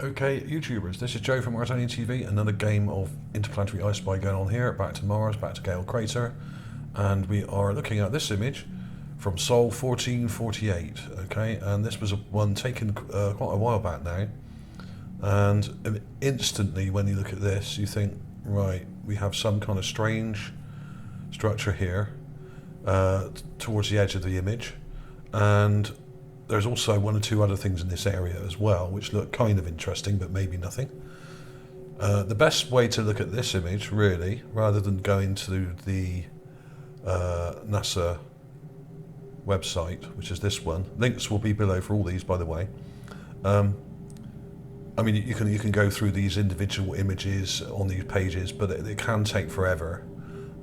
Okay, YouTubers, this is Joe from ArtAlienTV, another game of interplanetary I Spy going on here, back to Mars, back to Gale Crater, and we are looking at this image from Sol 1448, okay, and this was one taken quite a while back now, and instantly when you look at this, you think, right, we have some kind of strange structure here towards the edge of the image, and there's also one or two other things in this area as well, which look kind of interesting, but maybe nothing. The best way to look at this image, really, rather than going to the NASA website, which is this one, links will be below for all these, by the way. I mean, you can go through these individual images on these pages, but it can take forever.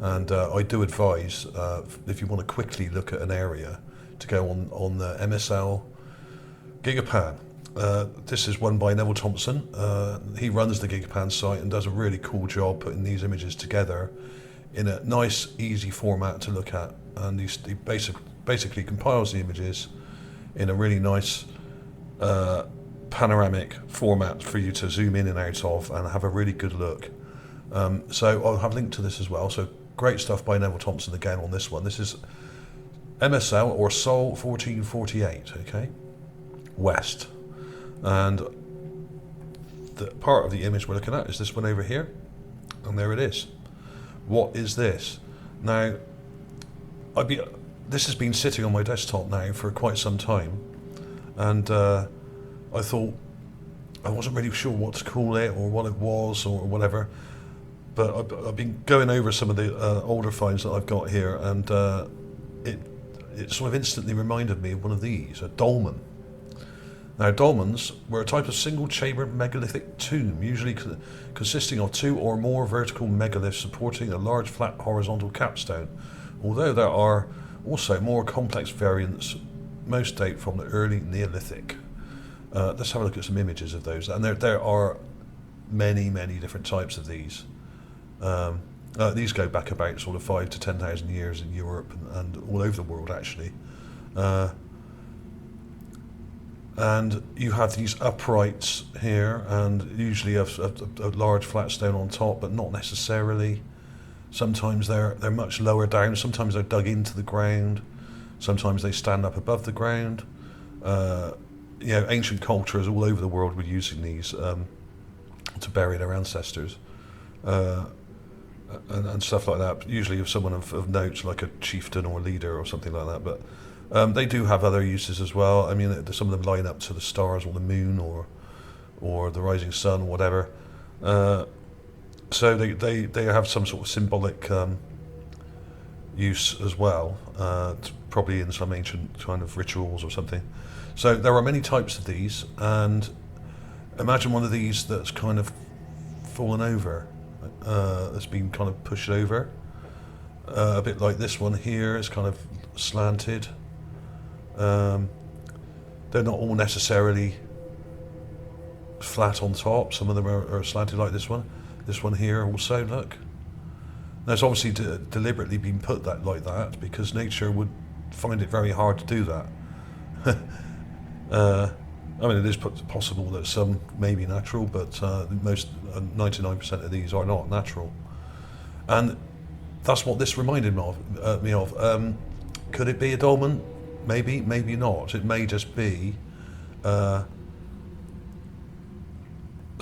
And I do advise, if you want to quickly look at an area, to go on the MSL Gigapan. This is one by Neville Thompson. He runs the Gigapan site and does a really cool job putting these images together in a nice, easy format to look at. And he basically compiles the images in a really nice panoramic format for you to zoom in and out of and have a really good look. So I'll have a link to this as well. So great stuff by Neville Thompson again on this one. This is MSL or Sol 1448, okay, west, and the part of the image we're looking at is this one over here, and there it is. What is this? Now, this has been sitting on my desktop now for quite some time, and I thought I wasn't really sure what to call it or what it was or whatever, but I've been going over some of the older finds that I've got here, and it sort of instantly reminded me of one of these, a dolmen. Now, dolmens were a type of single-chambered megalithic tomb, usually consisting of two or more vertical megaliths supporting a large flat horizontal capstone, although there are also more complex variants. Most date from the early Neolithic. Let's have a look at some images of those, and there are many different types of these. These go back about sort of 5,000 to 10,000 years in Europe and all over the world, actually. And you have these uprights here, and usually a large flat stone on top, but not necessarily. Sometimes they're much lower down. Sometimes they're dug into the ground. Sometimes they stand up above the ground. Ancient cultures all over the world were using these to bury their ancestors. And stuff like that, usually of someone of note, like a chieftain or leader or something like that. But they do have other uses as well. I mean, some of them line up to the stars or the moon or the rising sun or whatever. So they have some sort of symbolic use as well, probably in some ancient kind of rituals or something. So there are many types of these, and imagine one of these that's kind of fallen over. That's been kind of pushed over, a bit like this one here. It's kind of slanted. They're not all necessarily flat on top. Some of them are slanted like this one. This one here also, look. Now it's obviously deliberately been put like that because nature would find it very hard to do that. I mean, it is possible that some may be natural, but most 99% of these are not natural, and that's what this reminded me of. Could it be a dolmen? Maybe, maybe not. It may just be some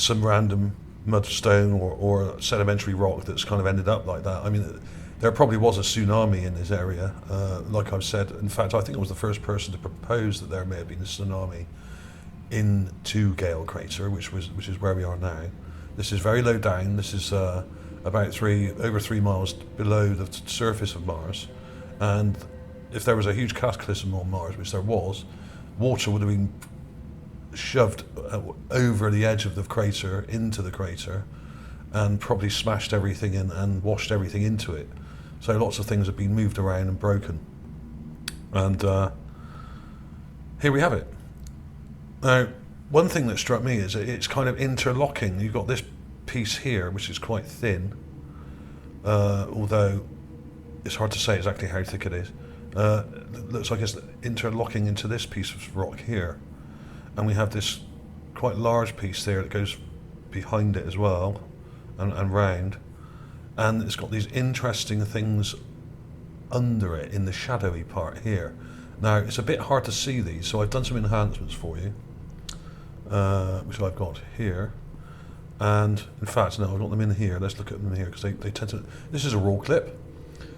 random mudstone or sedimentary rock that's kind of ended up like that. I mean, there probably was a tsunami in this area, like I've said. In fact, I think I was the first person to propose that there may have been a tsunami into Gale Crater, which is where we are now. This is very low down. This is about over 3 miles below the surface of Mars, and if there was a huge cataclysm on Mars, which there was, water would have been shoved over the edge of the crater into the crater, and probably smashed everything in and washed everything into it. So lots of things have been moved around and broken, and here we have it. Now, one thing that struck me is it's kind of interlocking. You've got this piece here, which is quite thin, although it's hard to say exactly how thick it is. It looks like it's interlocking into this piece of rock here. And we have this quite large piece there that goes behind it as well, and round, and it's got these interesting things under it in the shadowy part here. Now it's a bit hard to see these, so I've done some enhancements for you, which I've got here. And in fact, no, I've got them in here. Let's look at them here, because they tend to. This is a raw clip,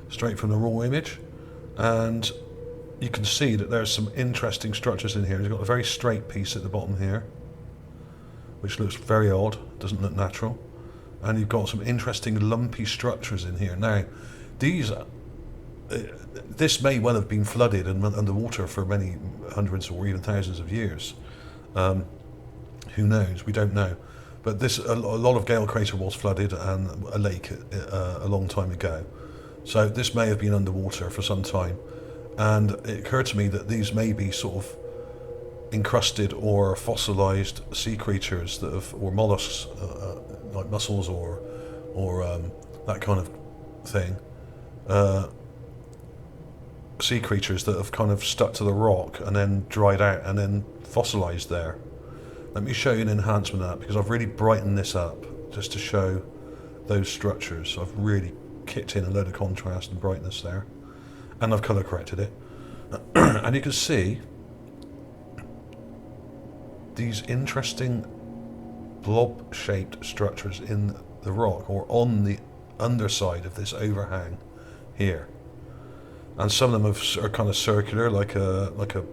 straight from the raw image, and you can see that there's some interesting structures in here. You've got a very straight piece at the bottom here, which looks very odd, doesn't look natural, and you've got some interesting lumpy structures in here. Now, these. This may well have been flooded and underwater for many hundreds or even thousands of years. Who knows? We don't know. But a lot of Gale Crater was flooded, and a lake a long time ago. So this may have been underwater for some time. And it occurred to me that these may be sort of encrusted or fossilized sea creatures that have, or mollusks, like mussels or that kind of thing. Sea creatures that have kind of stuck to the rock and then dried out and then fossilized there. Let me show you an enhancement of that, because I've really brightened this up just to show those structures. So I've really kicked in a load of contrast and brightness there, and I've color corrected it. And you can see these interesting blob shaped structures in the rock, or on the underside of this overhang here. And some of them are kind of circular, like a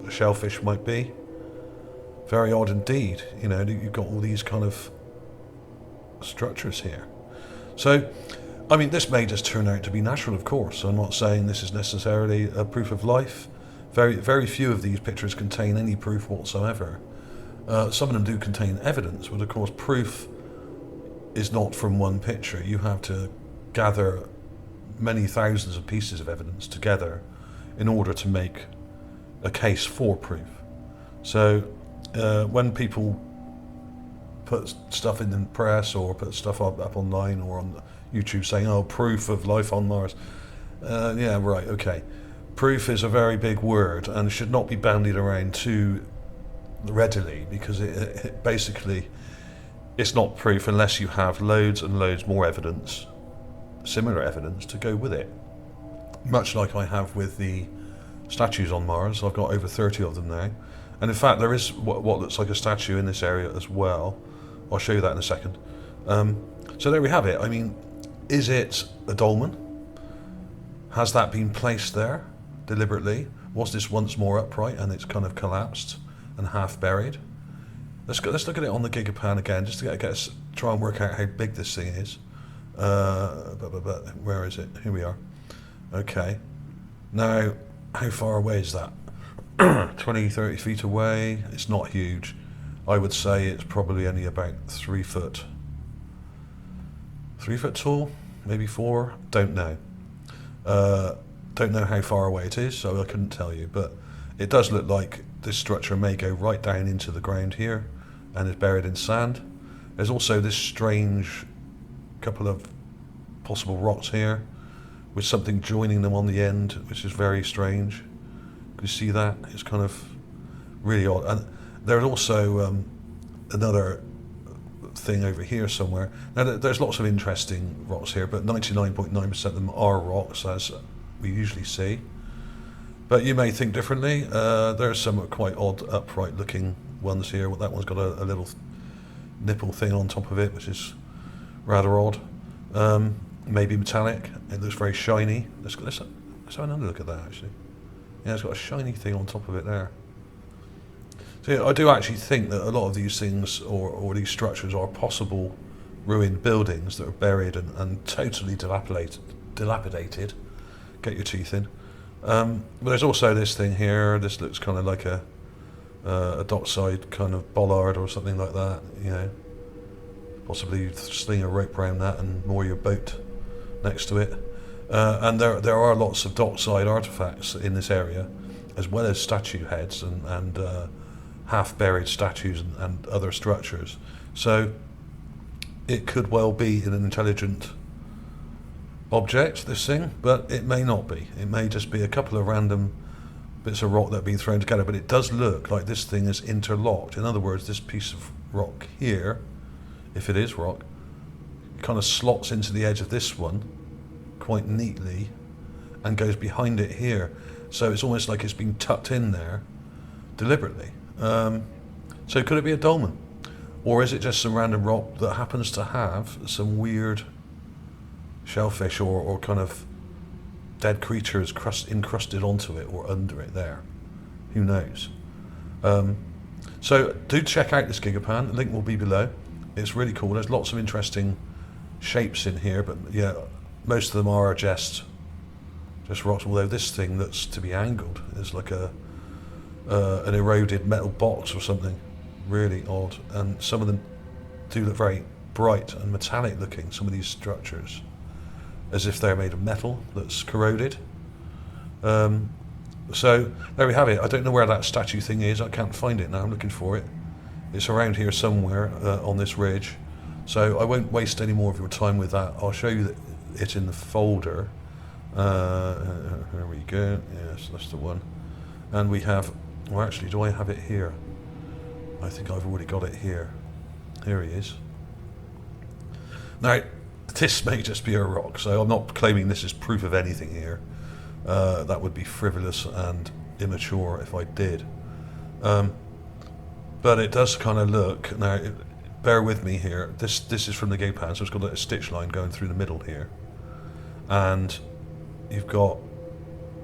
shellfish might be. Very odd indeed. You know, you've got all these kind of structures here. So, I mean, this may just turn out to be natural, of course. I'm not saying this is necessarily a proof of life. Very few of these pictures contain any proof whatsoever. Some of them do contain evidence, but of course proof is not from one picture. You have to gather many thousands of pieces of evidence together in order to make a case for proof. So when people put stuff in the press or put stuff up online or on YouTube saying, oh, proof of life on Mars, yeah, right, okay. Proof is a very big word and should not be bandied around too readily, because it basically, it's not proof unless you have loads and loads more evidence, similar evidence to go with it. Much like I have with the statues on Mars. I've got over 30 of them now, and in fact there is what looks like a statue in this area as well. I'll show you that in a second. So there we have it. I mean, is it a dolmen? Has that been placed there deliberately? Was this once more upright and it's kind of collapsed and half buried? Let's look at it on the Gigapan again, just to try and work out how big this thing is. Where is it? Here we are. Okay. Now, how far away is that? 20, 30 feet away. It's not huge. I would say it's probably only about 3 foot. 3 foot tall? Maybe 4? Don't know. Don't know how far away it is, so I couldn't tell you. But it does look like this structure may go right down into the ground here and is buried in sand. There's also this strange couple of possible rocks here with something joining them on the end, which is very strange. Can you see that? It's kind of really odd. And there's also another thing over here somewhere. Now there's lots of interesting rocks here, but 99.9% of them are rocks, as we usually see. But you may think differently. There's some quite odd upright looking ones here. That one's got a little nipple thing on top of it, which is rather odd. Maybe metallic. It looks very shiny. Let's have another look at that actually. Yeah, it's got a shiny thing on top of it there. So yeah, I do actually think that a lot of these things or these structures are possible ruined buildings that are buried and totally dilapidated. Get your teeth in. But there's also this thing here. This looks kind of like a dockside kind of bollard or something like that. You know, possibly sling a rope around that and moor your boat next to it. And there are lots of dockside artifacts in this area, as well as statue heads and half-buried statues and other structures. So it could well be an intelligent object, this thing, but it may not be. It may just be a couple of random bits of rock that have been thrown together, but it does look like this thing is interlocked. In other words, this piece of rock here, if it is rock, kind of slots into the edge of this one quite neatly and goes behind it here. So it's almost like it's been tucked in there deliberately. So could it be a dolmen? Or is it just some random rock that happens to have some weird shellfish or kind of dead creatures encrusted onto it or under it there? Who knows? So do check out this Gigapan. The link will be below. It's really cool. There's lots of interesting shapes in here, but yeah, most of them are just rocks. Although this thing looks to be angled. It's like an eroded metal box or something. Really odd. And some of them do look very bright and metallic looking. Some of these structures, as if they're made of metal that's corroded. So there we have it. I don't know where that statue thing is. I can't find it now. I'm looking for it. It's around here somewhere on this ridge. So I won't waste any more of your time with that. I'll show you it in the folder. Here we go. Yes, that's the one. And we have, well actually, do I have it here? I think I've already got it here. Here he is. Now, this may just be a rock, so I'm not claiming this is proof of anything here. That would be frivolous and immature if I did. But it does kind of look, now bear with me here, this is from the Gigapan, so it's got a stitch line going through the middle here. And you've got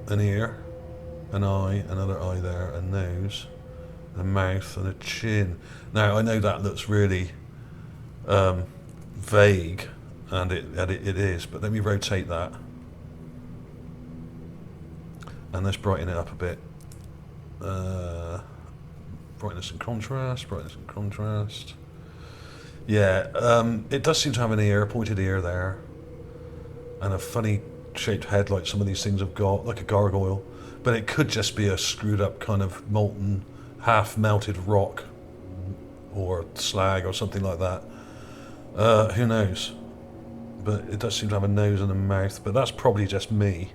an ear, an eye, another eye there, a nose, a mouth and a chin. Now I know that looks really vague, and it is, but let me rotate that. And let's brighten it up a bit. Brightness and contrast, brightness and contrast. Yeah, it does seem to have an ear, a pointed ear there. And a funny shaped head like some of these things have got, like a gargoyle. But it could just be a screwed up kind of molten, half melted rock or slag or something like that. Who knows? But it does seem to have a nose and a mouth, but that's probably just me.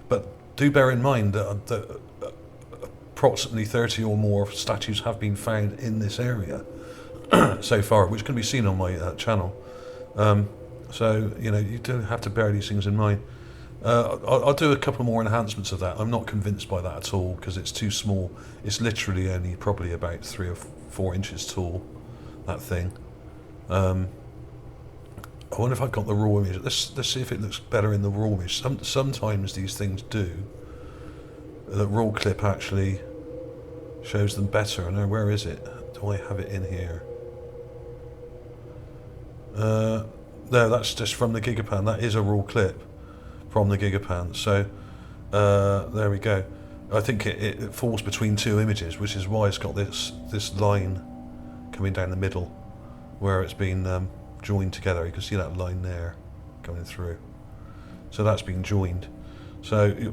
But do bear in mind that approximately 30 or more statues have been found in this area so far, which can be seen on my channel. So, you know, you do have to bear these things in mind. I'll do a couple more enhancements of that. I'm not convinced by that at all because it's too small. It's literally only probably about 3 or 4 inches tall, that thing. I wonder if I've got the raw image. Let's see if it looks better in the raw image. Sometimes these things do. The raw clip actually shows them better. Now, where is it? Do I have it in here? No, that's just from the Gigapan. That is a raw clip from the Gigapan. So there we go. I think it falls between 2 images, which is why it's got this line coming down the middle where it's been joined together. You can see that line there going through. So that's been joined. So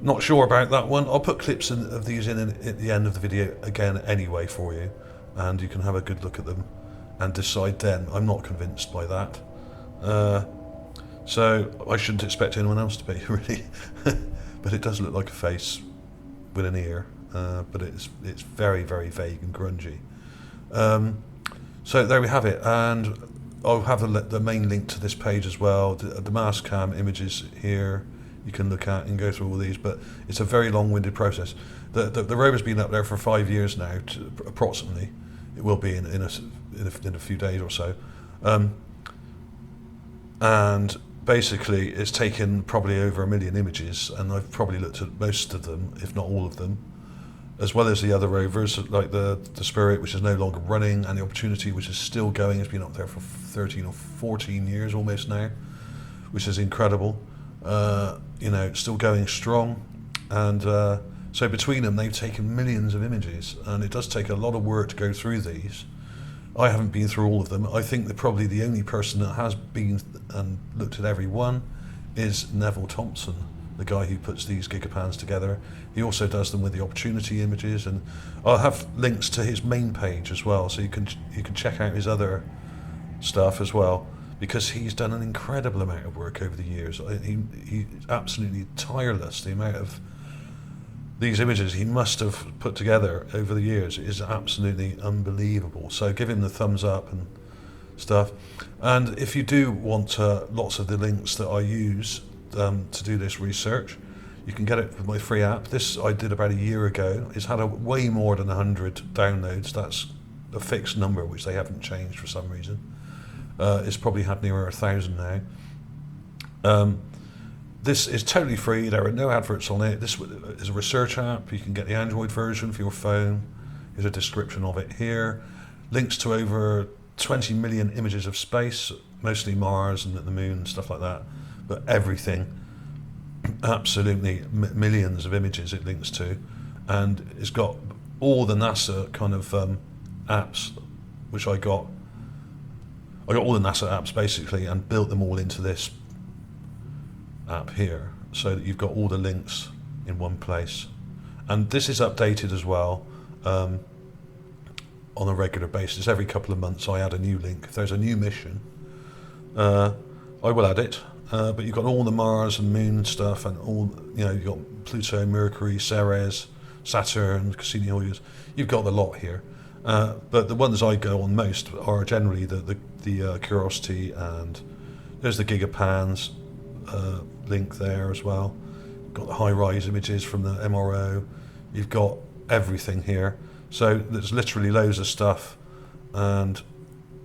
not sure about that one. I'll put clips of these in at the end of the video again anyway for you, and you can have a good look at them and decide then. I'm not convinced by that. So I shouldn't expect anyone else to be, really. But it does look like a face with an ear, but it's very, very vague and grungy. So there we have it, and I'll have the main link to this page as well. The mass cam images here you can look at and go through all these, but it's a very long-winded process. The rover's been up there for 5 years now, approximately. It will be in a few days or so, and basically it's taken probably over 1 million images, and I've probably looked at most of them, if not all of them, as well as the other rovers, like the Spirit, which is no longer running, and the Opportunity, which is still going. It's been up there for 13 or 14 years almost now, which is incredible. You know, still going strong, and so between them they've taken millions of images, and it does take a lot of work to go through these. I haven't been through all of them. I think that probably the only person that has been and looked at every one is Neville Thompson, the guy who puts these Gigapans together. He also does them with the Opportunity images, and I'll have links to his main page as well, so you can check out his other stuff as well, because he's done an incredible amount of work over the years. He's absolutely tireless. The amount of these images he must have put together over the years is absolutely unbelievable. So give him the thumbs up and stuff. And if you do want lots of the links that I use to do this research, you can get it with my free app. This I did about a year ago. It's had way more than 100 downloads. That's a fixed number, which they haven't changed for some reason. It's probably had nearer 1,000 now. This is totally free. There are no adverts on it. This is a research app. You can get the Android version for your phone. Here's a description of it here. Links to over 20 million images of space, mostly Mars and the moon and stuff like that. But everything, absolutely millions of images it links to. And it's got all the NASA kind of apps, which I got all the NASA apps basically and built them all into this app here, so that you've got all the links in one place. And this is updated as well on a regular basis. Every couple of months I add a new link. If there's a new mission, I will add it. But you've got all the Mars and Moon stuff, and all, you've got Pluto, Mercury, Ceres, Saturn, Cassini. You've got the lot here. But the ones I go on most are generally the Curiosity, and there's the Gigapans link there as well. Got the high-rise images from the MRO. You've got everything here. So there's literally loads of stuff, and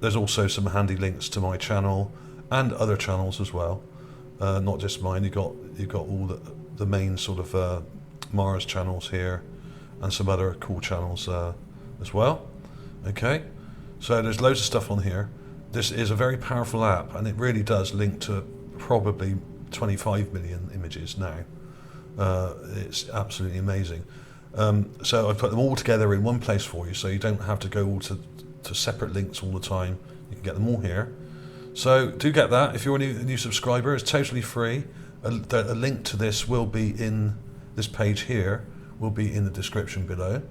there's also some handy links to my channel and other channels as well. Not just mine. You've got all the main sort of Mars channels here, and some other cool channels as well. Okay, so there's loads of stuff on here. This is a very powerful app, and it really does link to probably 25 million images now. It's absolutely amazing. So I've put them all together in one place for you, so you don't have to go all to separate links all the time. You can get them all here. So do get that. If you're a new subscriber, it's totally free. A link to this will be in this page here, will be in the description below.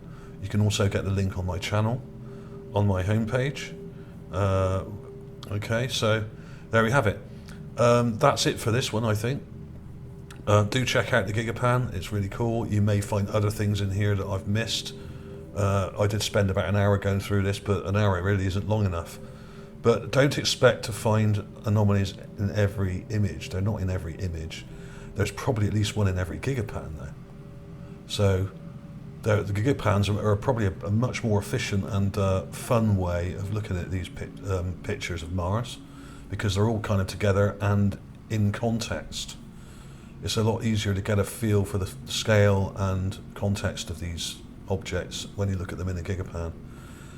You can also get the link on my channel, on my homepage. Okay, so there we have it. That's it for this one, I think. Do check out the Gigapan. It's really cool. You may find other things in here that I've missed. I did spend about an hour going through this, but an hour really isn't long enough. But don't expect to find anomalies in every image. They're not in every image. There's probably at least one in every Gigapan though. So the Gigapans are probably a much more efficient and fun way of looking at these pictures of Mars, because they're all kind of together and in context. It's a lot easier to get a feel for the scale and context of these objects when you look at them in a Gigapan.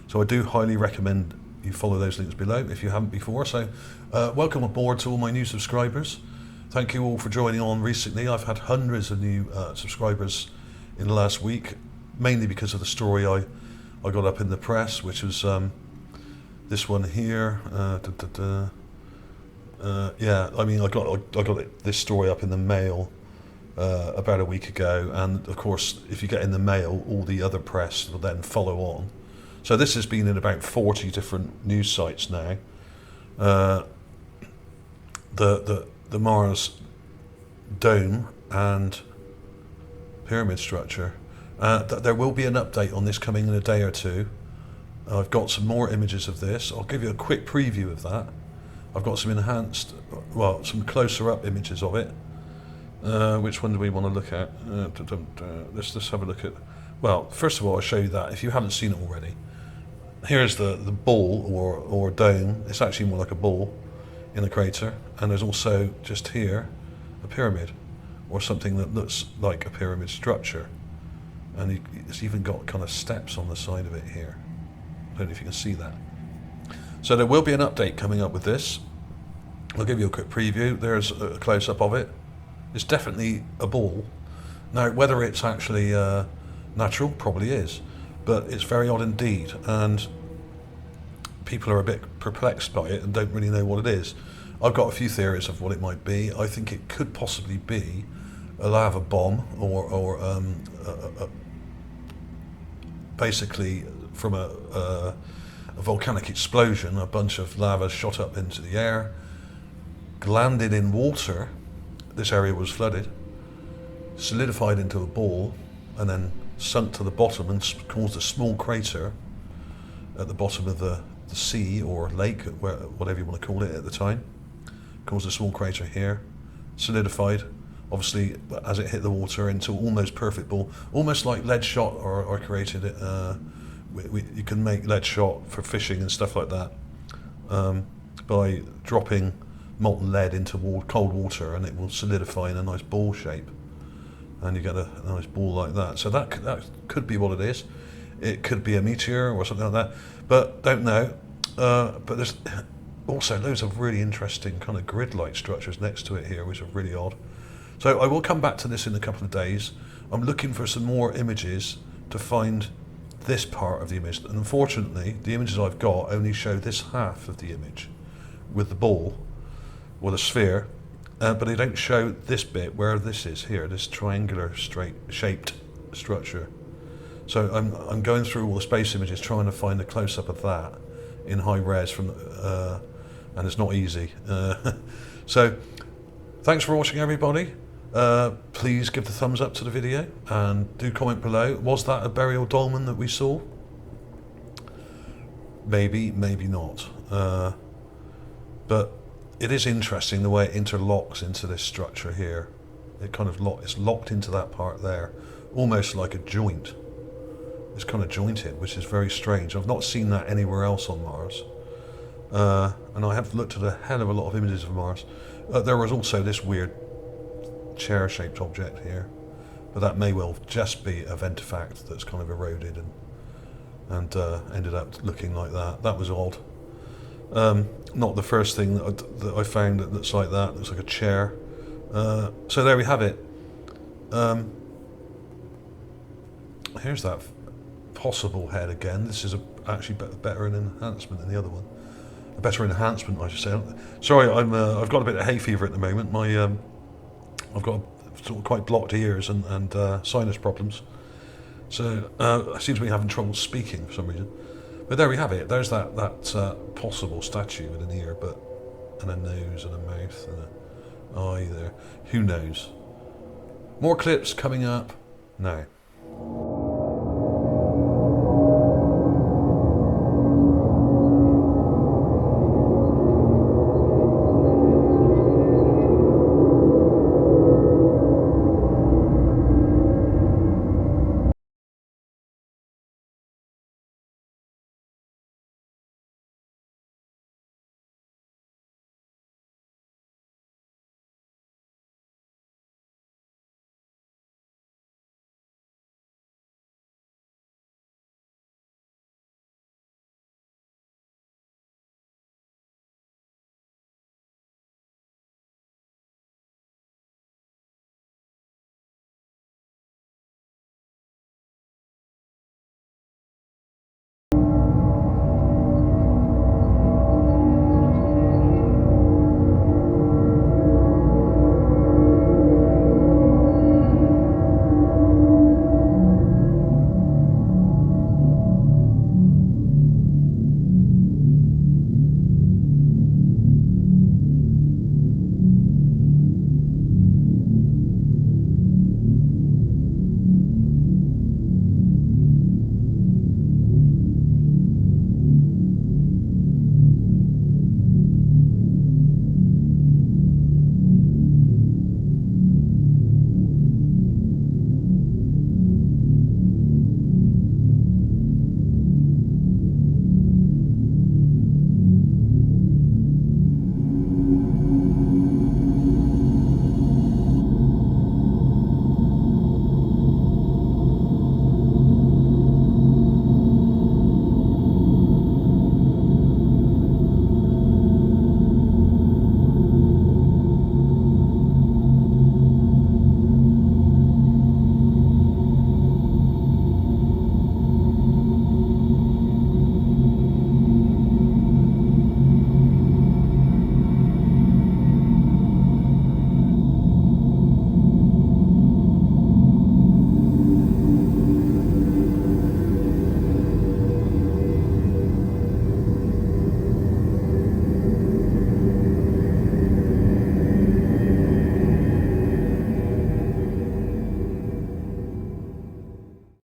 So I do highly recommend you follow those links below if you haven't before. So welcome aboard to all my new subscribers. Thank you all for joining on recently. I've had hundreds of new subscribers in the last week, mainly because of the story I got up in the press, which was this one here. Yeah, I mean, I got this story up in the Mail about a week ago, and of course, if you get in the Mail, all the other press will then follow on. So this has been in about 40 different news sites now. The Mars dome and pyramid structure. There will be an update on this coming in a day or two. I've got some more images of this. I'll give you a quick preview of that. I've got some enhanced, well, some closer up images of it. Which one do we want to look at? Let's just have a look at, well, first of all, I'll show you that if you haven't seen it already. Here's the ball or dome. It's actually more like a ball in the crater, and there's also just here a pyramid, or something that looks like a pyramid structure, and it's even got kind of steps on the side of it here. I don't know if you can see that. So there will be an update coming up with this. I'll give you a quick preview. There's a close-up of it. It's definitely a ball. Now, whether it's actually natural, probably is, but it's very odd indeed, and people are a bit perplexed by it and don't really know what it is. I've got a few theories of what it might be. I think it could possibly be a lava bomb, or basically from a volcanic explosion. A bunch of lava shot up into the air, landed in water. This area was flooded, solidified into a ball, and then sunk to the bottom and caused a small crater at the bottom of the sea or lake, whatever you want to call it at the time. Caused a small crater here, solidified, obviously, as it hit the water into almost perfect ball, almost like lead shot, or created it. You can make lead shot for fishing and stuff like that by dropping molten lead into cold water, and it will solidify in a nice ball shape, and you get a nice ball like that. So that could be what it is. It could be a meteor or something like that, but don't know. But there's also loads of really interesting kind of grid-like structures next to it here, which are really odd. So I will come back to this in a couple of days. I'm looking for some more images to find this part of the image, and unfortunately the images I've got only show this half of the image with the ball or the sphere, but they don't show this bit where this is here, this triangular straight shaped structure. So I'm going through all the space images trying to find a close-up of that in high res and it's not easy. So thanks for watching, everybody. Please give the thumbs up to the video and do comment below. Was that a burial dolmen that we saw? Maybe, maybe not. But it is interesting the way it interlocks into this structure here. It kind of it's locked into that part there, almost like a joint. It's kind of jointed, which is very strange. I've not seen that anywhere else on Mars. And I have looked at a hell of a lot of images of Mars. There was also this weird chair-shaped object here, but that may well just be a ventifact that's kind of eroded and ended up looking like that. That was odd. Not the first thing that I found that looks like that. Looks like a chair. So there we have it. Here's that possible head again. This is actually better an enhancement than the other one. A better enhancement, I should say. Sorry, I've got a bit of hay fever at the moment. I've got sort of quite blocked ears and sinus problems, so I seem to be having trouble speaking for some reason. But there we have it. There's that possible statue with an ear, and a nose and a mouth and an eye there. Who knows? More clips coming up now.